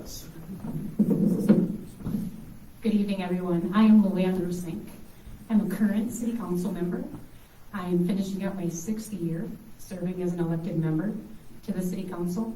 us. Good evening, everyone. I am Luan Ruesink. I'm a current City Council member. I'm finishing up my 6th year serving as an elected member to the City Council.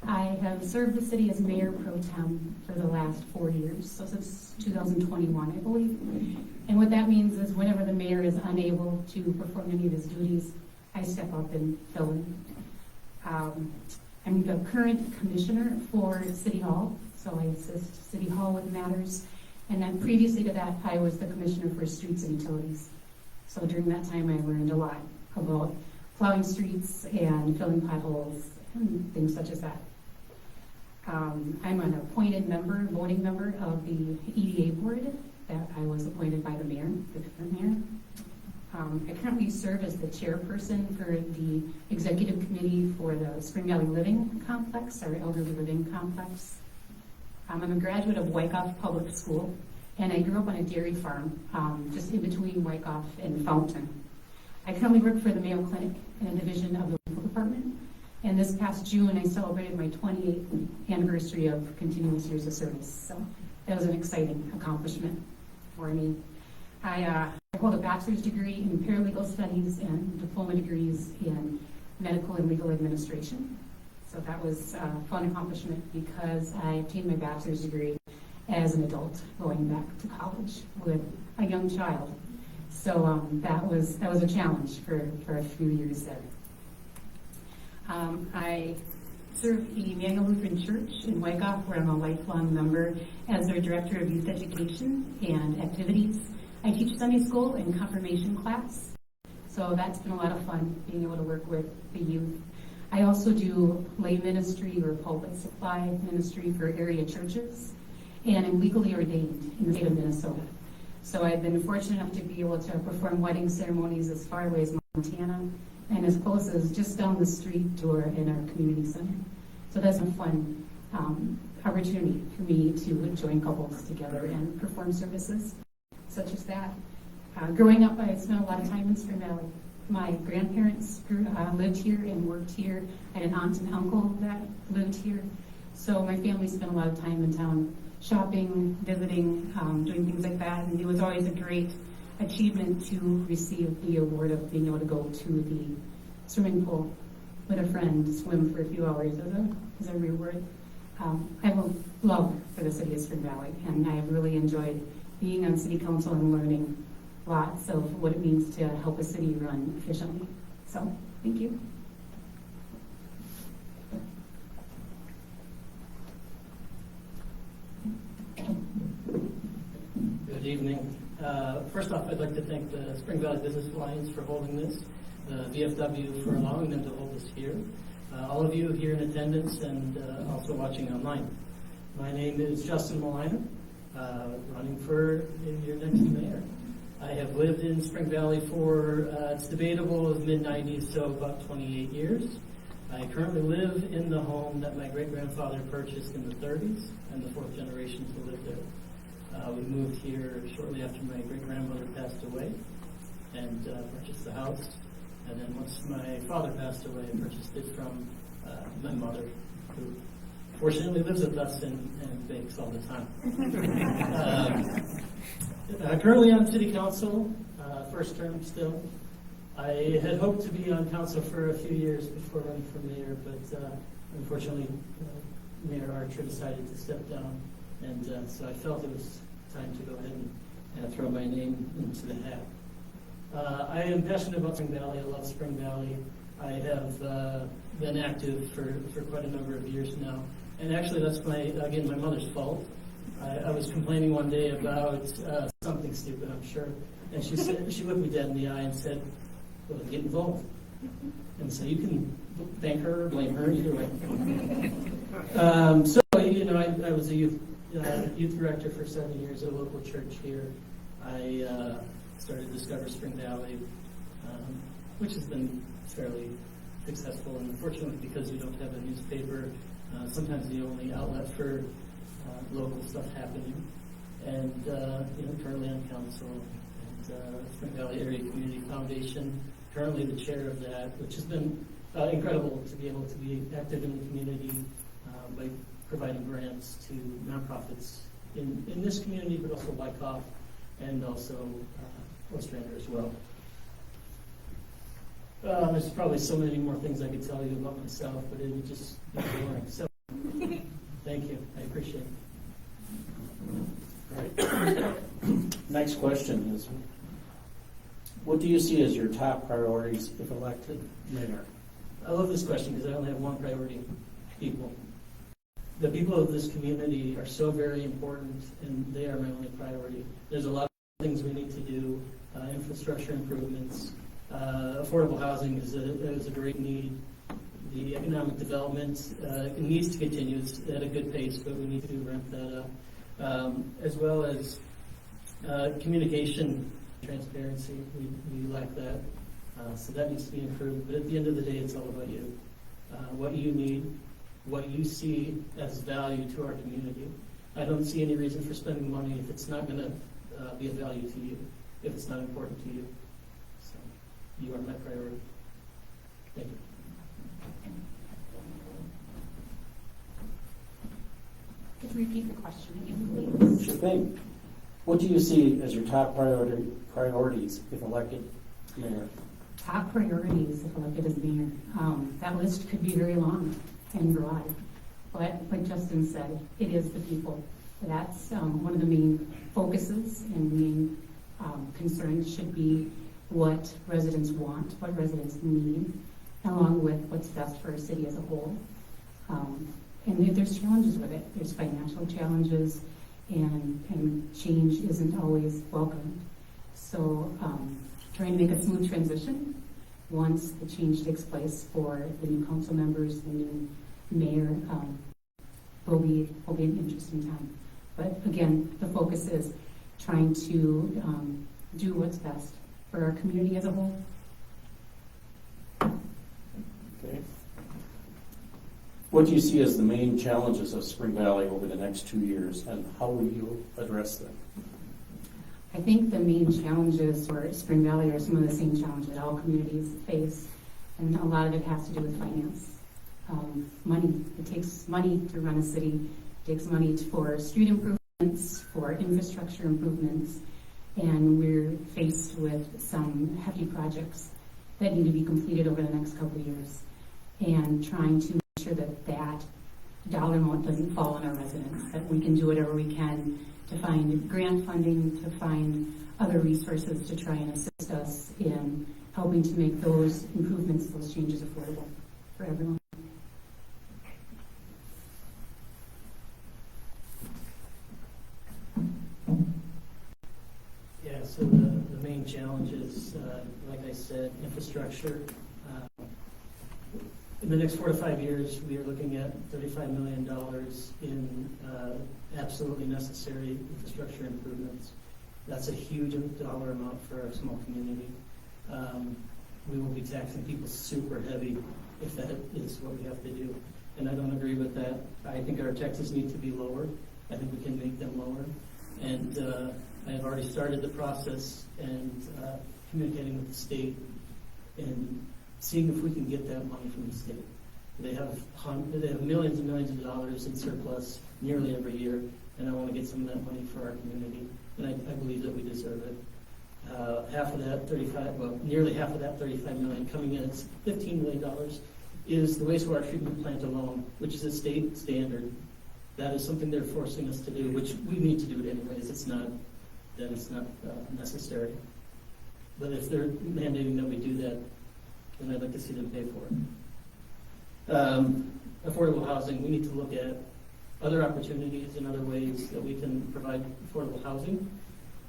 I have served the city as Mayor Pro Tem for the last 4 years, so since 2021, I believe. And what that means is whenever the mayor is unable to perform any of his duties, I step up and fill in. I'm the current commissioner for City Hall, so I assist City Hall with matters. And then previously to that, I was the commissioner for streets and utilities. So during that time, I learned a lot about plowing streets and filling potholes and things such as that. I'm an appointed member, voting member of the EDA board that I was appointed by the mayor, the current mayor. I currently serve as the chairperson for the executive committee for the Spring Valley Living Complex, our elderly living complex. I'm a graduate of Wyckoff Public School, and I grew up on a dairy farm just in between Wyckoff and Fountain. I currently work for the Mayo Clinic in a division of the legal department, and this past June I celebrated my 28th anniversary of continuous years of service, so that was an exciting accomplishment for me. I hold a bachelor's degree in paralegal studies and diploma degrees in medical and legal administration. So that was a fun accomplishment because I obtained my bachelor's degree as an adult going back to college with a young child. So that was a challenge for a few years there. I serve the Emmanuel Lutheran Church in Wyckoff, where I'm a lifelong member as their Director of Youth Education and Activities. I teach Sunday school and confirmation class, so that's been a lot of fun, being able to work with the youth. I also do lay ministry or pulpit supply ministry for area churches, and I'm legally ordained in the state of Minnesota. So I've been fortunate enough to be able to perform wedding ceremonies as far away as Montana and as close as just down the street to in our community center. So that's a fun opportunity for me to join couples together and perform services such as that. Growing up, I spent a lot of time in Spring Valley. My grandparents lived here and worked here. I had an aunt and uncle that lived here. So my family spent a lot of time in town shopping, visiting, doing things like that. And it was always a great achievement to receive the award of being able to go to the swimming pool with a friend, swim for a few hours as a reward. I have a love for the city of Spring Valley, and I have really enjoyed being on city council and learning lots of what it means to help a city run efficiently. So, thank you. Good evening. First off, I'd like to thank the Spring Valley Business Alliance for holding this, the VFW for allowing them to hold this here, all of you here in attendance and also watching online. My name is Justin Mlinar, running for your next mayor. I have lived in Spring Valley for, it's debatable, mid-90s, so about 28 years. I currently live in the home that my great-grandfather purchased in the 30s, and the 4th generation to live there. We moved here shortly after my great-grandmother passed away and purchased the house. And then once my father passed away, I purchased it from my mother, who fortunately lives with us and bakes all the time. Currently on city council, first term still. I had hoped to be on council for a few years before running for mayor, but unfortunately Mayor Archer decided to step down, and so I felt it was time to go ahead and throw my name into the hat. I am passionate about Spring Valley. I love Spring Valley. I have been active for quite a number of years now. And actually, that's my mother's fault. I was complaining one day about something stupid, I'm sure. And she said, she looked me dead in the eye and said, well, get involved. And so you can thank her or blame her, either way. So, I was a youth director for 7 years at a local church here. I started Discover Spring Valley, which has been fairly successful. And unfortunately, because we don't have a newspaper, sometimes the only outlet for local stuff happening. And currently on council and Spring Valley Area Community Foundation, currently the chair of that, which has been incredible to be able to be active in the community by providing grants to nonprofits in this community, but also Wyckoff and also Ostrander as well. There's probably so many more things I could tell you about myself, but it would just be boring. So, thank you. I appreciate it. All right. Next question is, what do you see as your top priorities if elected mayor? I love this question because I only have one priority: people. The people of this community are so very important, and they are my only priority. There's a lot of things we need to do, infrastructure improvements, affordable housing is a great need. The economic development it needs to continue. It's at a good pace, but we need to ramp that up, as well as communication transparency. We lack that, so that needs to be improved. But at the end of the day, it's all about you. What you need, what you see as value to our community. I don't see any reason for spending money if it's not going to be of value to you, if it's not important to you. So you are my priority. Thank you. Could you repeat the question again, please? Sure thing. What do you see as your top priorities if elected mayor? Top priorities if elected as mayor. That list could be very long and broad, but like Justin said, it is the people. That's one of the main focuses and main concerns should be what residents want, what residents need, along with what's best for our city as a whole. And there's challenges with it. There's financial challenges, and change isn't always welcomed. So trying to make a smooth transition once the change takes place for the new council members, the new mayor, will be an interesting time. But again, the focus is trying to do what's best for our community as a whole. Okay. What do you see as the main challenges of Spring Valley over the next 2 years, and how will you address them? I think the main challenges for Spring Valley are some of the same challenges that all communities face, and a lot of it has to do with finance. Money. It takes money to run a city. It takes money for street improvements, for infrastructure improvements, and we're faced with some hefty projects that need to be completed over the next couple of years, and trying to make sure that that dollar amount doesn't fall on our residents, that we can do whatever we can to find grant funding, to find other resources to try and assist us in helping to make those improvements, those changes affordable for everyone. Yeah, so the main challenge is, like I said, infrastructure. In the next 4 to 5 years, we are looking at $35 million in absolutely necessary infrastructure improvements. That's a huge dollar amount for our small community. We will be taxing people super heavy if that is what we have to do. And I don't agree with that. I think our taxes need to be lower. I think we can make them lower. And I have already started the process and communicating with the state and seeing if we can get that money from the state. They have millions and millions of dollars in surplus nearly every year, and I want to get some of that money for our community, and I believe that we deserve it. Half of that nearly half of that $35 million coming in, it's $15 million, is the wastewater treatment plant alone, which is a state standard. That is something they're forcing us to do, which we need to do it anyways. It's not necessary. But if they're mandating that we do that, then I'd like to see them pay for it. Affordable housing, we need to look at other opportunities and other ways that we can provide affordable housing.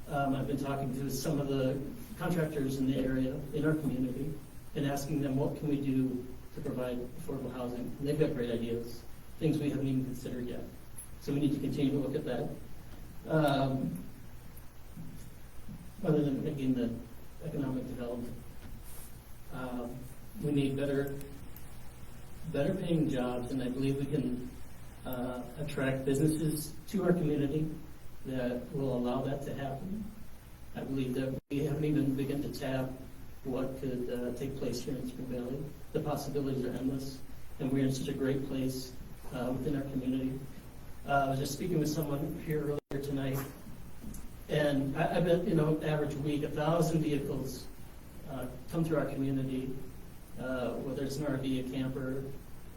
I've been talking to some of the contractors in the area, in our community, and asking them what can we do to provide affordable housing. And they've got great ideas, things we haven't even considered yet. So we need to continue to look at that. Other than, again, the economic development. We need better paying jobs, and I believe we can attract businesses to our community that will allow that to happen. I believe that we haven't even begun to tap what could take place here in Spring Valley. The possibilities are endless, and we're in such a great place within our community. I was just speaking with someone here earlier tonight, and I bet, average week, 1,000 vehicles come through our community, whether it's an RV, a camper,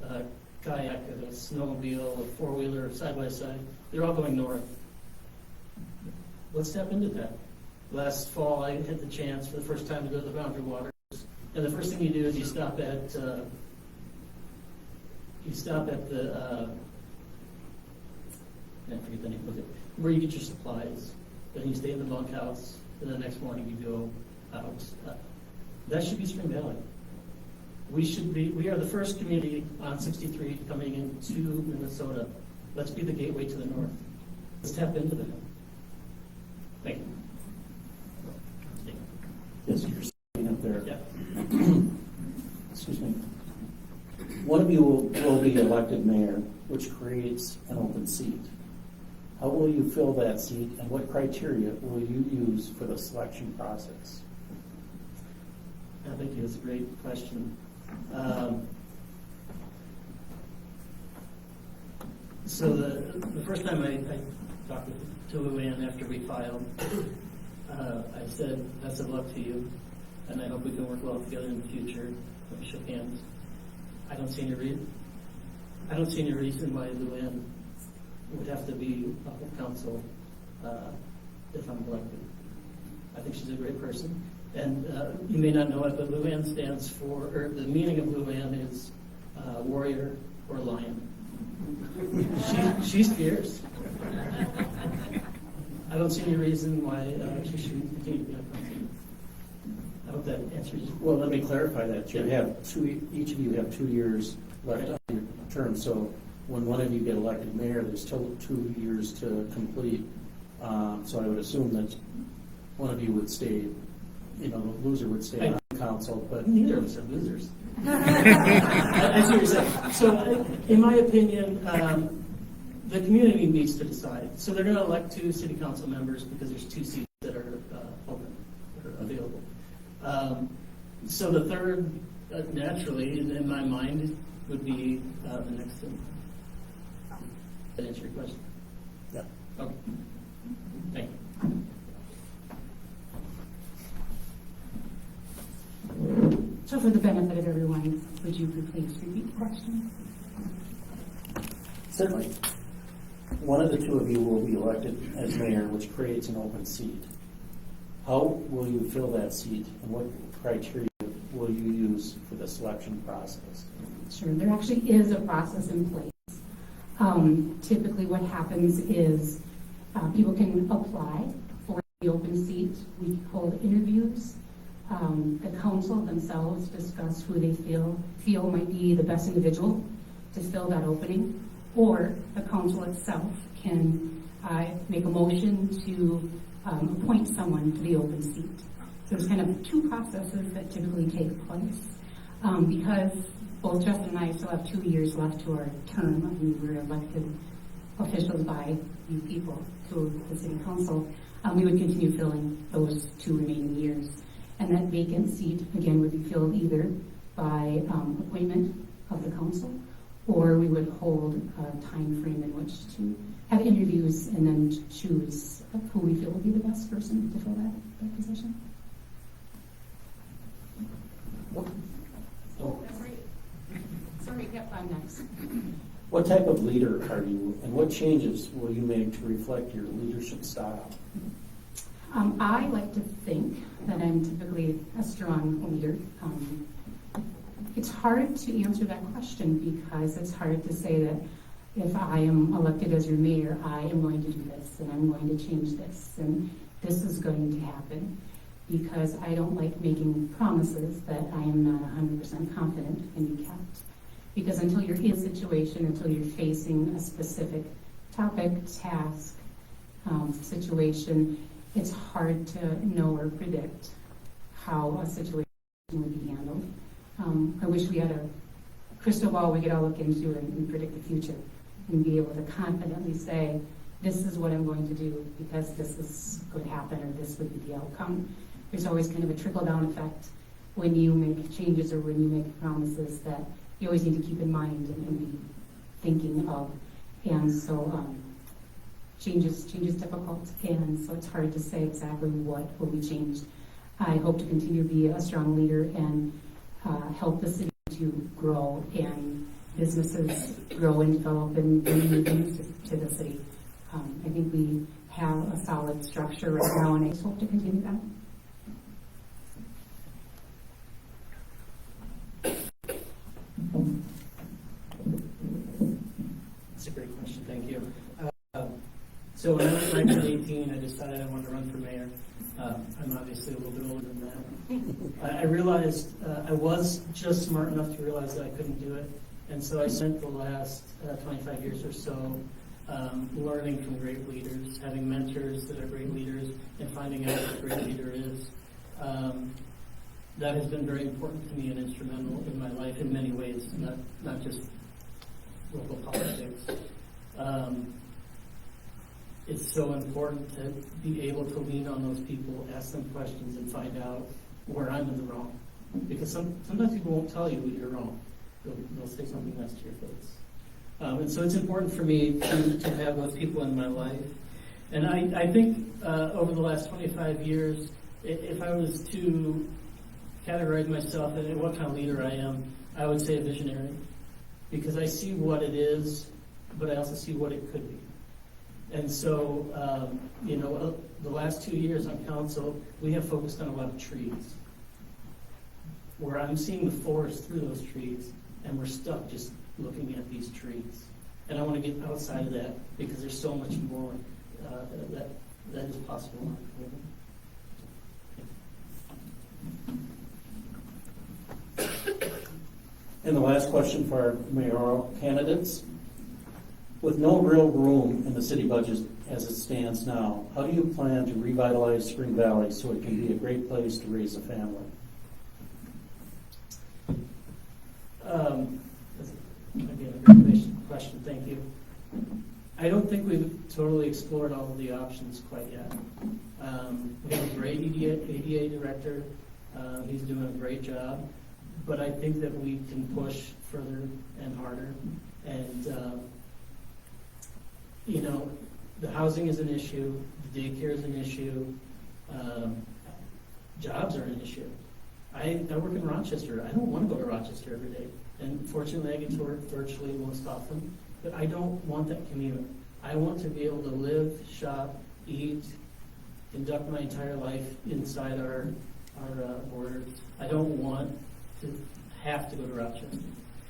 a kayak, a snowmobile, a four-wheeler, side-by-side. They're all going north. Let's step into that. Last fall, I had the chance for the first time to go to the Boundary Waters, and the first thing you do is you stop at the I forget the name of it, where you get your supplies. Then you stay in the bunkhouse, and the next morning you go out. That should be Spring Valley. We are the first community on 63 coming into Minnesota. Let's be the gateway to the north. Let's tap into that. Thank you. Yes, you're sitting up there. Yeah. Excuse me. One of you will be elected mayor, which creates an open seat. How will you fill that seat, and what criteria will you use for the selection process? Thank you. That's a great question. So the first time I talked to Luan after we filed, I said, best of luck to you, and I hope we can work well together in the future. We shook hands. I don't see any reason why Luan would have to be a whole council if I'm elected. I think she's a great person. And you may not know it, but Luan stands for, or the meaning of Luan is warrior or lion. She's fierce. I don't see any reason why she shouldn't continue to be a council. I hope that answers you. Well, let me clarify that. You have each of you have 2 years left on your term, so when one of you get elected mayor, there's still 2 years to complete. So I would assume that one of you would stay, the loser would stay on council, but Neither of us are losers. I see what you're saying. So, in my opinion, the community needs to decide. So they're going to elect 2 city council members because there's 2 seats that are open or available. So the third, naturally, in my mind, would be the next one. That answer your question? yeah. Okay. Thank you. So for the benefit of everyone, would you please repeat the question? Certainly. One of the 2 of you will be elected as mayor, which creates an open seat. How will you fill that seat, and what criteria will you use for the selection process? Sure, there actually is a process in place. Typically what happens is people can apply for the open seat. We hold interviews. The council themselves discuss who they feel might be the best individual to fill that opening, or the council itself can make a motion to appoint someone to the open seat. So there's kind of 2 processes that typically take place. Because both Justin and I still have 2 years left to our term, and we're elected officials by you people to the city council, we would continue filling those 2 remaining years. And that vacant seat, again, would be filled either by appointment of the council, or we would hold a time frame in which to have interviews and then choose who we feel would be the best person to fill that position. Oh, that's right. Sorry, yep, I'm next. What type of leader are you, and what changes will you make to reflect your leadership style? I like to think that I'm typically a strong leader. It's hard to answer that question because it's hard to say that if I am elected as your mayor, I am going to do this and I'm going to change this and this is going to happen, because I don't like making promises that I am not 100% confident can be kept. Because until you're in a situation, until you're facing a specific topic, task, situation, it's hard to know or predict how a situation would be handled. I wish we had a crystal ball we could all look into and predict the future and be able to confidently say, this is what I'm going to do because this is going to happen or this would be the outcome. There's always kind of a trickle-down effect when you make changes or when you make promises that you always need to keep in mind and be thinking of. And so change is difficult, and so it's hard to say exactly what will be changed. I hope to continue to be a strong leader and help the city to grow and businesses grow and develop and bring new things to the city. I think we have a solid structure right now, and I just hope to continue that. That's a great question, thank you. So when I was 19, I decided I wanted to run for mayor. I'm obviously a little bit older than that. I realized I was just smart enough to realize that I couldn't do it. And so I spent the last 25 years or so learning from great leaders, having mentors that are great leaders, and finding out what a great leader is. That has been very important to me and instrumental in my life in many ways, not just local politics. It's so important to be able to lean on those people, ask them questions, and find out where I'm in the wrong. Because sometimes people won't tell you you're wrong. They'll say something nice to your face. And so it's important for me to have those people in my life. And I think over the last 25 years, if I was to categorize myself in what kind of leader I am, I would say a visionary. Because I see what it is, but I also see what it could be. And so, the last 2 years on council, we have focused on a lot of trees, where I'm seeing the forest through those trees, and we're stuck just looking at these trees. And I want to get outside of that, because there's so much more that is possible. And the last question for our mayoral candidates. With no real room in the city budget as it stands now, how do you plan to revitalize Spring Valley so it can be a great place to raise a family? Again, a great question, thank you. I don't think we've totally explored all of the options quite yet. We have a great ADA director. He's doing a great job. But I think that we can push further and harder. And, the housing is an issue, the daycare is an issue, jobs are an issue. I work in Rochester. I don't want to go to Rochester every day. And fortunately, I get to work virtually most often. But I don't want that commute. I want to be able to live, shop, eat, conduct my entire life inside our borders. I don't want to have to go to Rochester.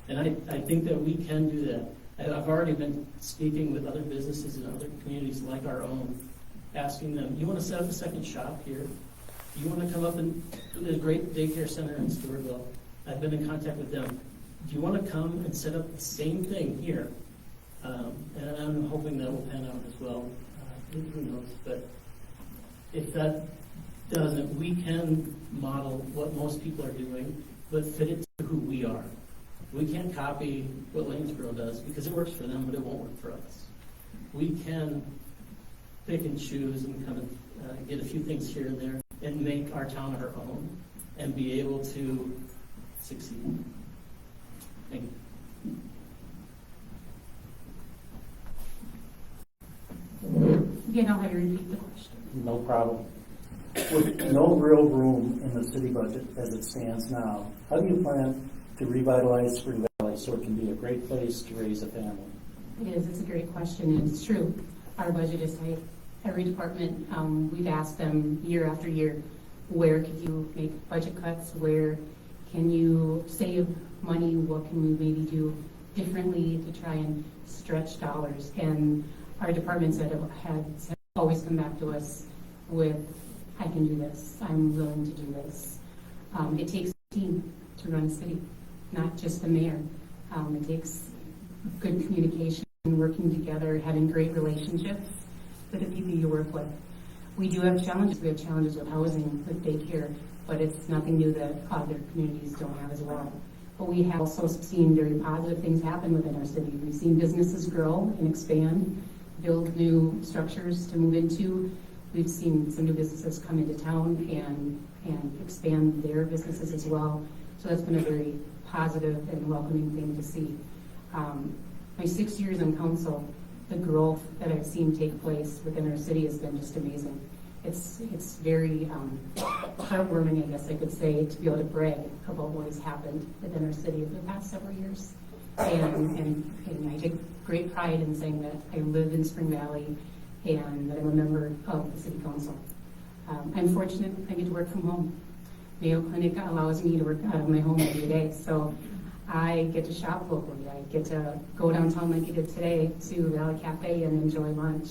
And I think that we can do that. I've already been speaking with other businesses in other communities like our own, asking them, you want to set up a second shop here? You want to come up and there's a great daycare center in Stewartville. I've been in contact with them. Do you want to come and set up the same thing here? And I'm hoping that will pan out as well. Who knows? But if that doesn't, we can model what most people are doing, but fit it to who we are. We can't copy what Lanesboro does because it works for them, but it won't work for us. We can pick and choose and kind of get a few things here and there and make our town our own and be able to succeed. Thank you. Again, I'll have you repeat the question. No problem. With no real room in the city budget as it stands now, how do you plan to revitalize Spring Valley so it can be a great place to raise a family? It is. It's a great question, and it's true. Our budget is tight. Every department, we've asked them year after year, where could you make budget cuts? Where can you save money? What can we maybe do differently to try and stretch dollars? And our departments that have always come back to us with, I can do this. I'm willing to do this. It takes a team to run a city, not just the mayor. It takes good communication, working together, having great relationships with the people you work with. We do have challenges. We have challenges with housing, with daycare, but it's nothing new that other communities don't have as well. But we have also seen very positive things happen within our city. We've seen businesses grow and expand, build new structures to move into. We've seen some new businesses come into town and expand their businesses as well. So that's been a very positive and welcoming thing to see. My 6 years on council, the growth that I've seen take place within our city has been just amazing. It's very heartwarming, I guess I could say, to be able to brag about what has happened within our city over the past several years. And I take great pride in saying that I live in Spring Valley and that I'm a member of the city council. I'm fortunate I get to work from home. Mayo Clinic allows me to work out of my home every day, so I get to shop locally. I get to go downtown like I did today to Valley Cafe and enjoy lunch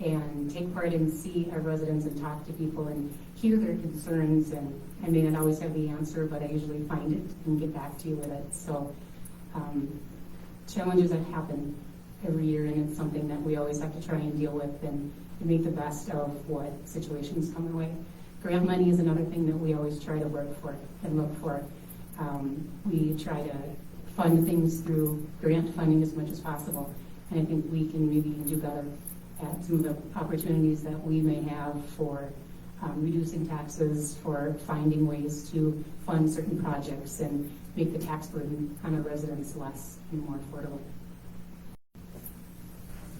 and take part and see our residents and talk to people and hear their concerns. And I may not always have the answer, but I usually find it and get back to you with it. So challenges that happen every year, and it's something that we always have to try and deal with and make the best of what situations come our way. Grant money is another thing that we always try to work for and look for. We try to fund things through grant funding as much as possible, and I think we can maybe do better at some of the opportunities that we may have for reducing taxes, for finding ways to fund certain projects and make the tax burden on our residents less and more affordable.